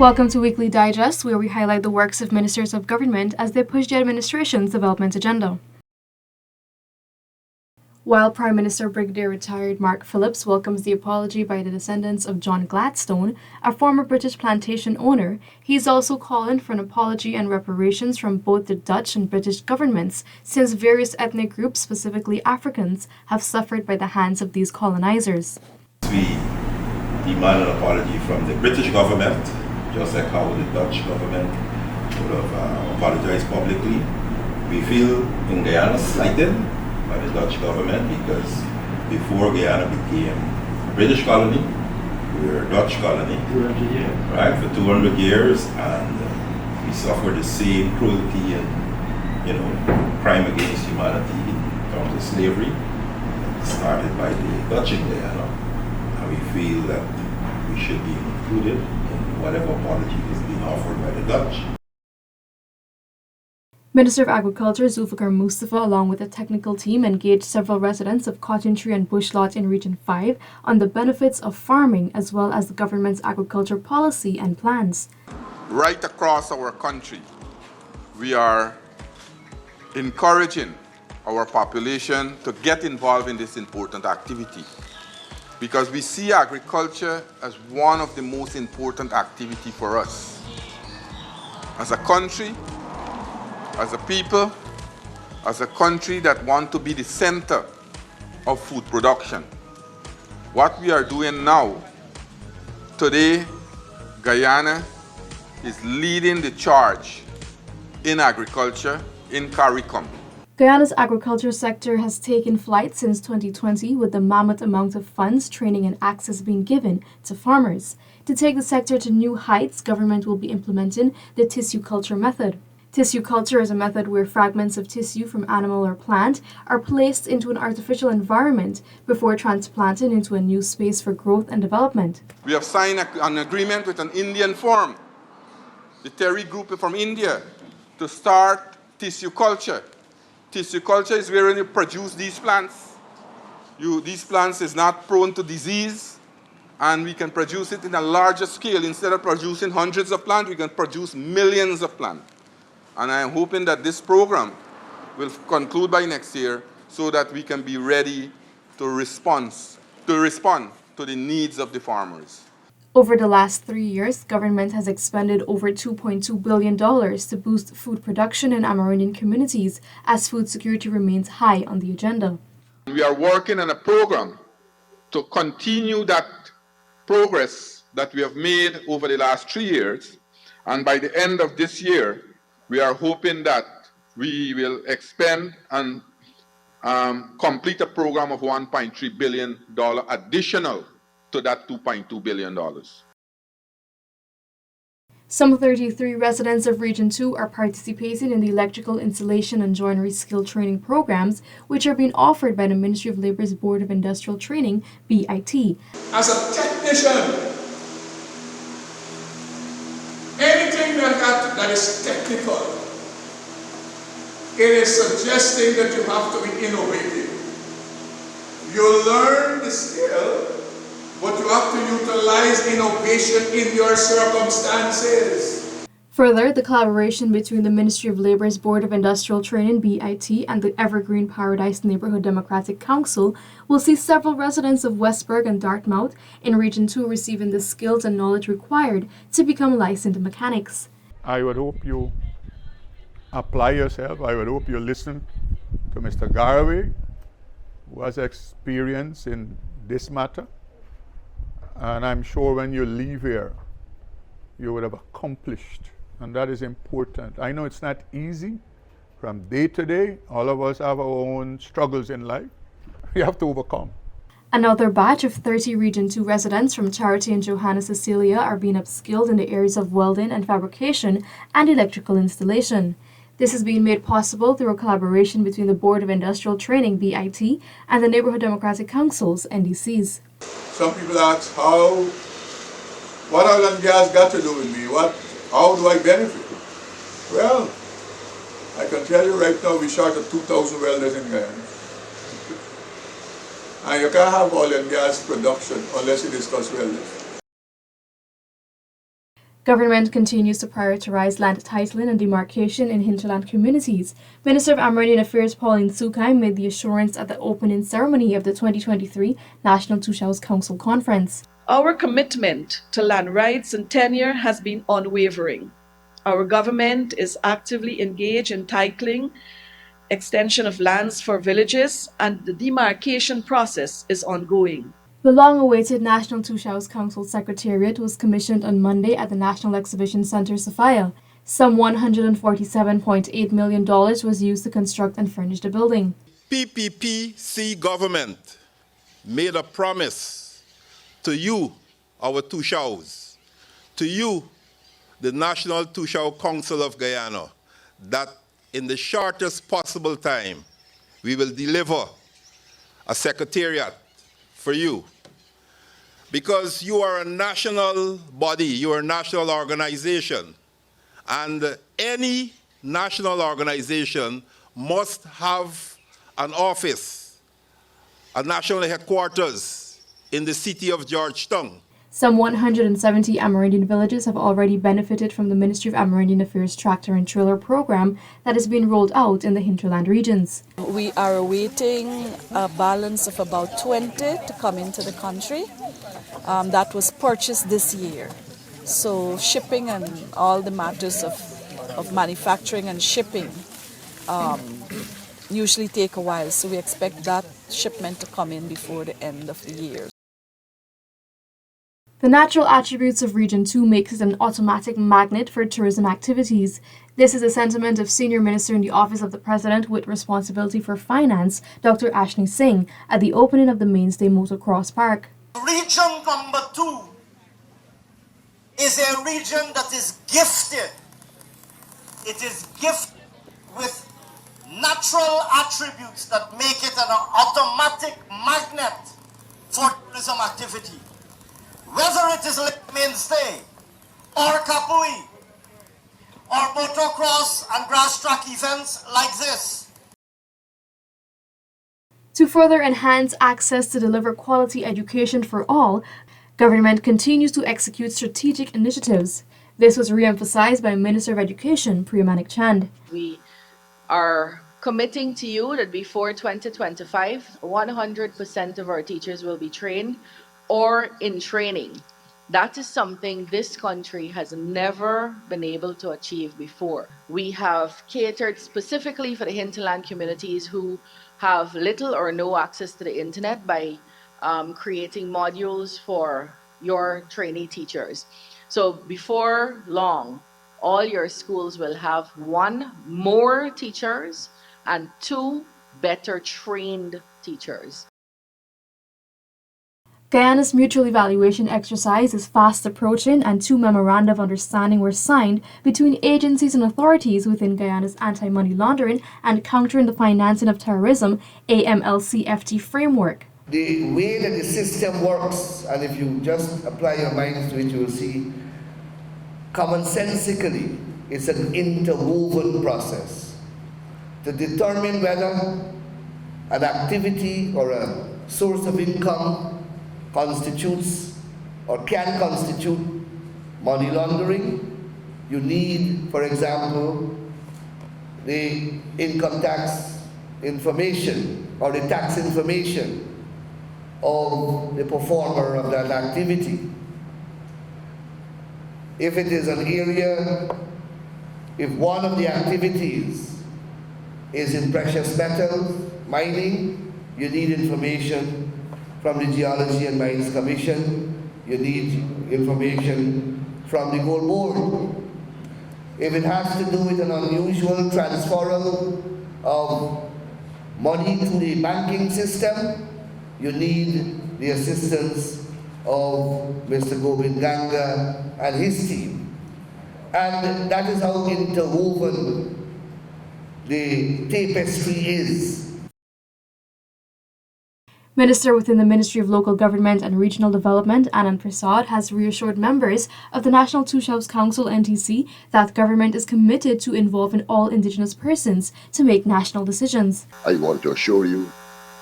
Welcome to Weekly Digest, where we highlight the works of ministers of government as they push the administration's development agenda. While Prime Minister Brigadier Retired Mark Phillips welcomes the apology by the descendants of John Gladstone, a former British plantation owner, he is also calling for an apology and reparations from both the Dutch and British governments, since various ethnic groups, specifically Africans, have suffered by the hands of these colonizers. We demand an apology from the British government, just like how the Dutch government would have apologized publicly. We feel in Guyana slighted by the Dutch government because before Guyana became a British colony, we were a Dutch colony, right, for 200 years, and we suffered the same cruelty and crime against humanity in terms of slavery started by the Dutch in Guyana, and we feel that we should be included in whatever apology is being offered by the Dutch. Minister of Agriculture Zulfikar Mustafa, along with a technical team, engaged several residents of Cotton Tree and Bush Lot in Region 5 on the benefits of farming as well as the government's agriculture policy and plans. Right across our country, we are encouraging our population to get involved in this important activity because we see agriculture as one of the most important activities for us. As a country, as a people, as a country that want to be the center of food production. What we are doing now, today, Guyana is leading the charge in agriculture in CARICOM. Guyana's agriculture sector has taken flight since 2020 with the mammoth amount of funds, training and access being given to farmers. To take the sector to new heights, government will be implementing the tissue culture method. Tissue culture is a method where fragments of tissue from animal or plant are placed into an artificial environment before transplanted into a new space for growth and development. We have signed an agreement with an Indian firm, the Terry Group from India, to start tissue culture. Tissue culture is where you produce these plants. These plants is not prone to disease, and we can produce it in a larger scale. Instead of producing hundreds of plants, we can produce millions of plants. And I am hoping that this program will conclude by next year so that we can be ready to respond to the needs of the farmers. Over the last 3 years, government has expended over $2.2 billion to boost food production in Amerindian communities as food security remains high on the agenda. We are working on a program to continue that progress that we have made over the last 3 years, and by the end of this year, we are hoping that we will expend and complete a program of $1.3 billion additional to that $2.2 billion. Some 33 residents of Region 2 are participating in the electrical installation and joinery skill training programs, which are being offered by the Ministry of Labor's Board of Industrial Training, BIT. As a technician, anything that is technical, it is suggesting that you have to be innovative. You learn the skill, but you have to utilize innovation in your circumstances. Further, the collaboration between the Ministry of Labor's Board of Industrial Training, BIT, and the Evergreen Paradise Neighborhood Democratic Council will see several residents of Westburg and Dartmouth in Region 2 receiving the skills and knowledge required to become licensed mechanics. I would hope you apply yourself. I would hope you listen to Mr. Garraway, who has experience in this matter. And I'm sure when you leave here, you would have accomplished. And that is important. I know it's not easy from day to day. All of us have our own struggles in life. We have to overcome. Another batch of 30 Region 2 residents from Charity and Johanna Cecilia are being upskilled in the areas of welding and fabrication and electrical installation. This is being made possible through a collaboration between the Board of Industrial Training, BIT, and the Neighborhood Democratic Councils, NDCs. Some people ask, what oil and gas got to do with me? How do I benefit? Well, I can tell you right now, we short of 2,000 welders in Guyana. And you can't have oil and gas production unless you discuss welders. Government continues to prioritize land titling and demarcation in hinterland communities. Minister of Amerindian Affairs Pauline Sukai made the assurance at the opening ceremony of the 2023 National Tushaus Council Conference. Our commitment to land rights and tenure has been unwavering. Our government is actively engaged in titling, extension of lands for villages, and the demarcation process is ongoing. The long-awaited National Tushaus Council Secretariat was commissioned on Monday at the National Exhibition Center, Sophia. Some $147.8 million was used to construct and furnish the building. PPPC government made a promise to you, our Tushaus, to you, the National Tushau Council of Guyana, that in the shortest possible time, we will deliver a secretariat for you. Because you are a national body, you are a national organization, and any national organization must have an office, a national headquarters in the city of Georgetown. Some 170 Amerindian villages have already benefited from the Ministry of Amerindian Affairs tractor and trailer program that is being rolled out in the hinterland regions. We are awaiting a balance of about 20 to come into the country. That was purchased this year. So shipping and all the matters of manufacturing and shipping usually take a while. So we expect that shipment to come in before the end of the year. The natural attributes of Region 2 makes it an automatic magnet for tourism activities. This is a sentiment of Senior Minister in the Office of the President with responsibility for finance, Dr. Ashni Singh, at the opening of the Mainstay Motocross Park. Region number 2 is a region that is gifted. It is gifted with natural attributes that make it an automatic magnet for tourism activity. Whether it is Lake Mainstay, or Kapui, or motocross and grass track events like this. To further enhance access to deliver quality education for all, government continues to execute strategic initiatives. This was re-emphasized by Minister of Education, Priyamanik Chand. We are committing to you that before 2025, 100% of our teachers will be trained or in training. That is something this country has never been able to achieve before. We have catered specifically for the hinterland communities who have little or no access to the internet by creating modules for your trainee teachers. So before long, all your schools will have 1 more teachers and 2 better trained teachers. Guyana's mutual evaluation exercise is fast approaching, and 2 memoranda of understanding were signed between agencies and authorities within Guyana's anti-money laundering and countering the financing of terrorism AMLCFT framework. The way that the system works, and if you just apply your minds to it, you will see commonsensically it's an interwoven process to determine whether an activity or a source of income constitutes or can constitute money laundering. You need, for example, the income tax information or the tax information of the performer of that activity. If it is an area, if one of the activities is in precious metals, mining, you need information from the Geology and Mines Commission, you need information from the Gold Board. If it has to do with an unusual transferal of money to the banking system, you need the assistance of Mr. Gobind Ganga and his team. And that is how interwoven the tapestry is. Minister within the Ministry of Local Government and Regional Development, Anand Prasad, has reassured members of the National Tushaus Council NTC that government is committed to involving all Indigenous persons to make national decisions. I want to assure you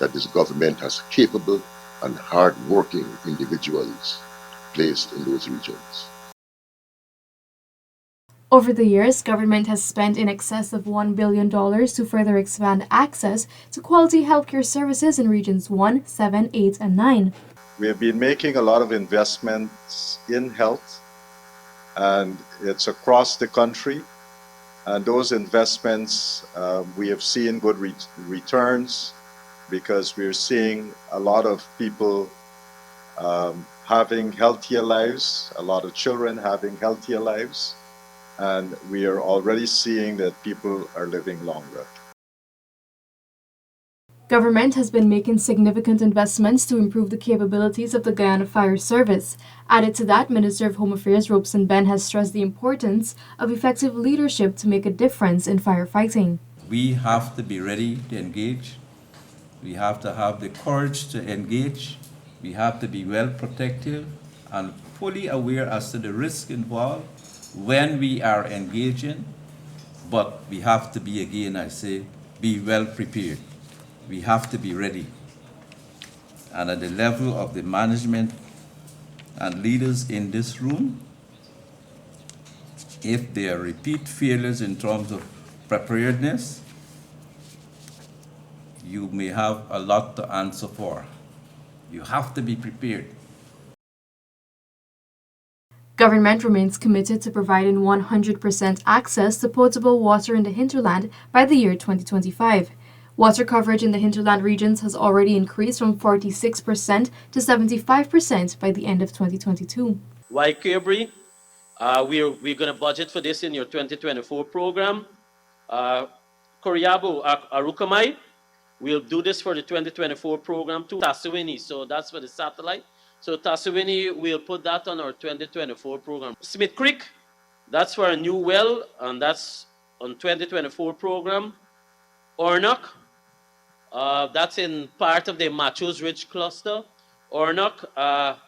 that this government has capable and hard-working individuals placed in those regions. Over the years, government has spent in excess of $1 billion to further expand access to quality healthcare services in regions 1, 7, 8, and 9. We have been making a lot of investments in health, and it's across the country. And those investments, we have seen good returns, because we're seeing a lot of people having healthier lives, a lot of children having healthier lives, and we are already seeing that people are living longer. Government has been making significant investments to improve the capabilities of the Guyana Fire Service. Added to that, Minister of Home Affairs Robeson Ben has stressed the importance of effective leadership to make a difference in firefighting. We have to be ready to engage. We have to have the courage to engage. We have to be well protective and fully aware as to the risk involved when we are engaging. But we have to be, again, I say, be well prepared. We have to be ready. And at the level of the management and leaders in this room, if there are repeat failures in terms of preparedness, you may have a lot to answer for. You have to be prepared. Government remains committed to providing 100% access to potable water in the hinterland by the year 2025. Water coverage in the hinterland regions has already increased from 46% to 75% by the end of 2022. Waikebri, we're going to budget for this in your 2024 program. Koriabu, Arukamai, we'll do this for the 2024 program too. Tasawini, so that's for the satellite. So Tasawini, we'll put that on our 2024 program. Smith Creek, that's for a new well, and that's on 2024 program. Ornock, that's in part of the Machos Ridge cluster. Ornock,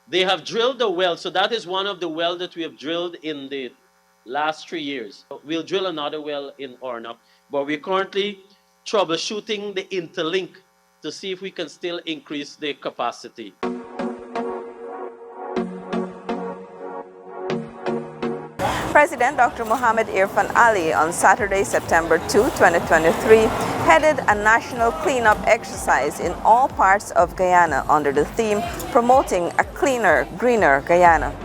they have drilled a well, so that is one of the wells that we have drilled in the last 3 years. We'll drill another well in Ornock, but we're currently troubleshooting the interlink to see if we can still increase the capacity. President Dr. Mohamed Irfan Ali on Saturday, September 2, 2023, headed a national cleanup exercise in all parts of Guyana under the theme Promoting a Cleaner, Greener Guyana.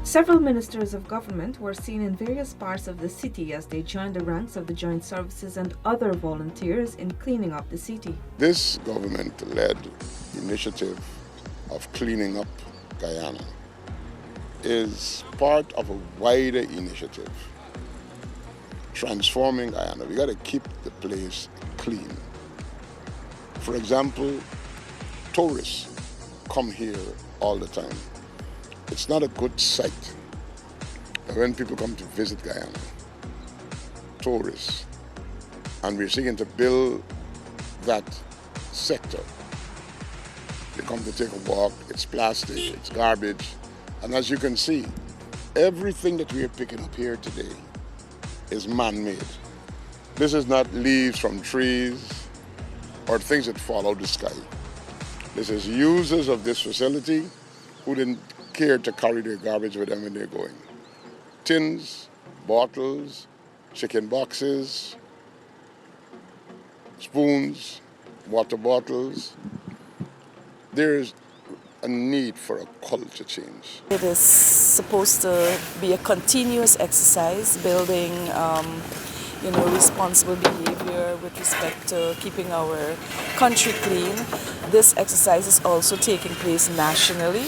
Several ministers of government were seen in various parts of the city as they joined the ranks of the joint services and other volunteers in cleaning up the city. This government-led initiative of cleaning up Guyana is part of a wider initiative transforming Guyana. We got to keep the place clean. For example, tourists come here all the time. It's not a good sight when people come to visit Guyana, tourists, and we're seeking to build that sector. They come to take a walk, it's plastic, it's garbage, and as you can see, everything that we're picking up here today is man-made. This is not leaves from trees or things that fall out of the sky. This is users of this facility who didn't care to carry their garbage with them when they're going. Tins, bottles, chicken boxes, spoons, water bottles. There's a need for a culture change. It is supposed to be a continuous exercise, building responsible behavior with respect to keeping our country clean. This exercise is also taking place nationally.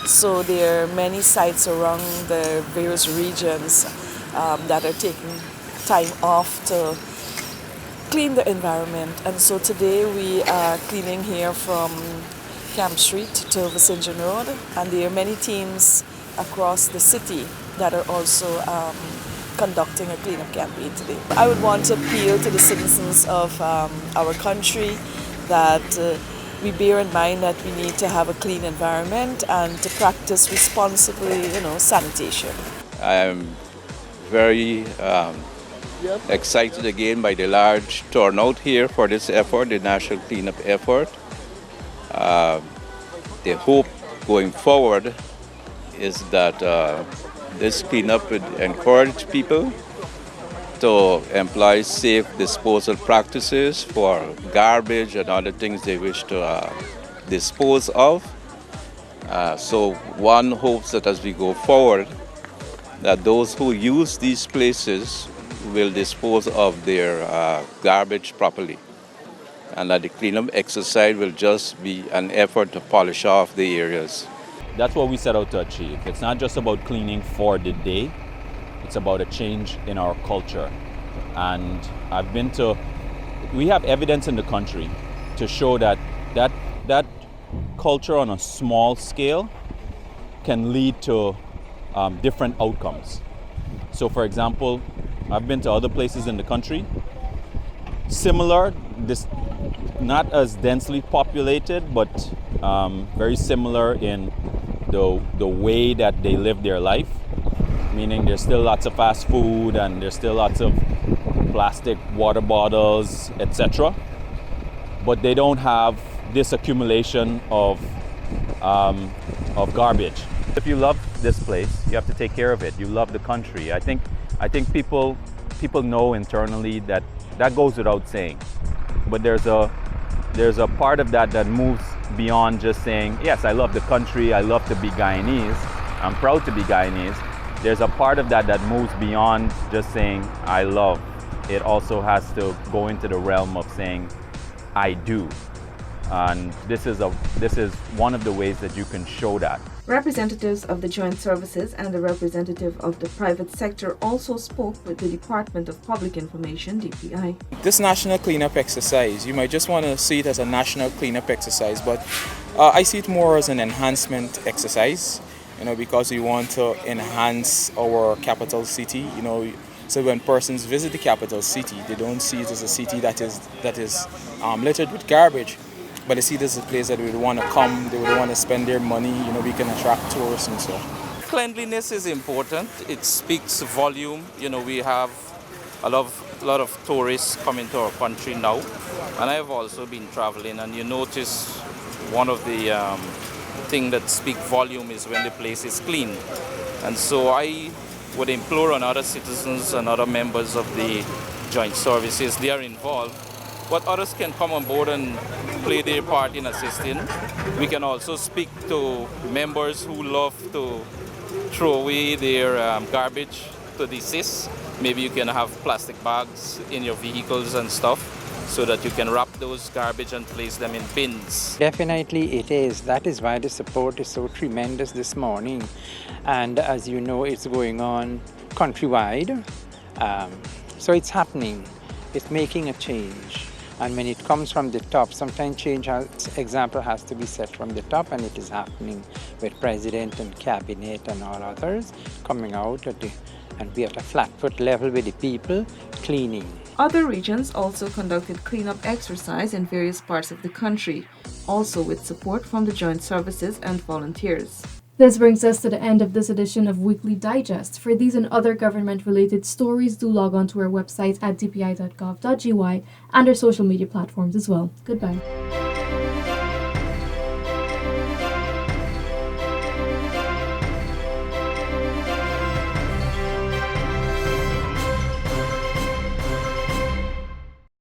So there are many sites around the various regions that are taking time off to clean the environment. And so today we are cleaning here from Camp Street to Vicinjon Road, and there are many teams across the city that are also conducting a cleanup campaign today. I would want to appeal to the citizens of our country that we bear in mind that we need to have a clean environment and to practice responsibly, sanitation. I'm very excited again by the large turnout here for this effort, the national cleanup effort. The hope going forward is that this cleanup would encourage people to employ safe disposal practices for garbage and other things they wish to dispose of. So one hopes that as we go forward, that those who use these places will dispose of their garbage properly, and that the cleanup exercise will just be an effort to polish off the areas. That's what we set out to achieve. It's not just about cleaning for the day, it's about a change in our culture. And we have evidence in the country to show that culture on a small scale can lead to different outcomes. So for example, I've been to other places in the country, similar, not as densely populated, but very similar in the way that they live their life, meaning there's still lots of fast food and there's still lots of plastic water bottles, etc. But they don't have this accumulation of garbage. If you love this place, you have to take care of it. You love the country. I think people know internally that goes without saying. But there's a part of that moves beyond just saying, yes, I love the country, I love to be Guyanese, I'm proud to be Guyanese. There's a part of that moves beyond just saying, I love. It also has to go into the realm of saying, I do. And this is one of the ways that you can show that. Representatives of the joint services and the representative of the private sector also spoke with the Department of Public Information, DPI. This national cleanup exercise, you might just want to see it as a national cleanup exercise, but I see it more as an enhancement exercise, because we want to enhance our capital city, so when persons visit the capital city, they don't see it as a city that is littered with garbage, but they see it as a place that they would want to come, they would want to spend their money, we can attract tourists and so on. Cleanliness is important. It speaks volume. We have a lot of tourists coming to our country now, and I have also been traveling, and you notice one of the things that speak volume is when the place is clean. And so I would implore on other citizens and other members of the joint services, they are involved, but others can come on board and play their part in assisting. We can also speak to members who love to throw away their garbage to desist. Maybe you can have plastic bags in your vehicles and stuff so that you can wrap those garbage and place them in bins. Definitely it is. That is why the support is so tremendous this morning. And as you know, it's going on countrywide. So it's happening. It's making a change. And when it comes from the top, sometimes example has to be set from the top, and it is happening with President and Cabinet and all others coming out and be at a flat foot level with the people, cleaning. Other regions also conducted cleanup exercise in various parts of the country, also with support from the joint services and volunteers. This brings us to the end of this edition of Weekly Digest. For these and other government-related stories, do log on to our website at dpi.gov.gy and our social media platforms as well. Goodbye.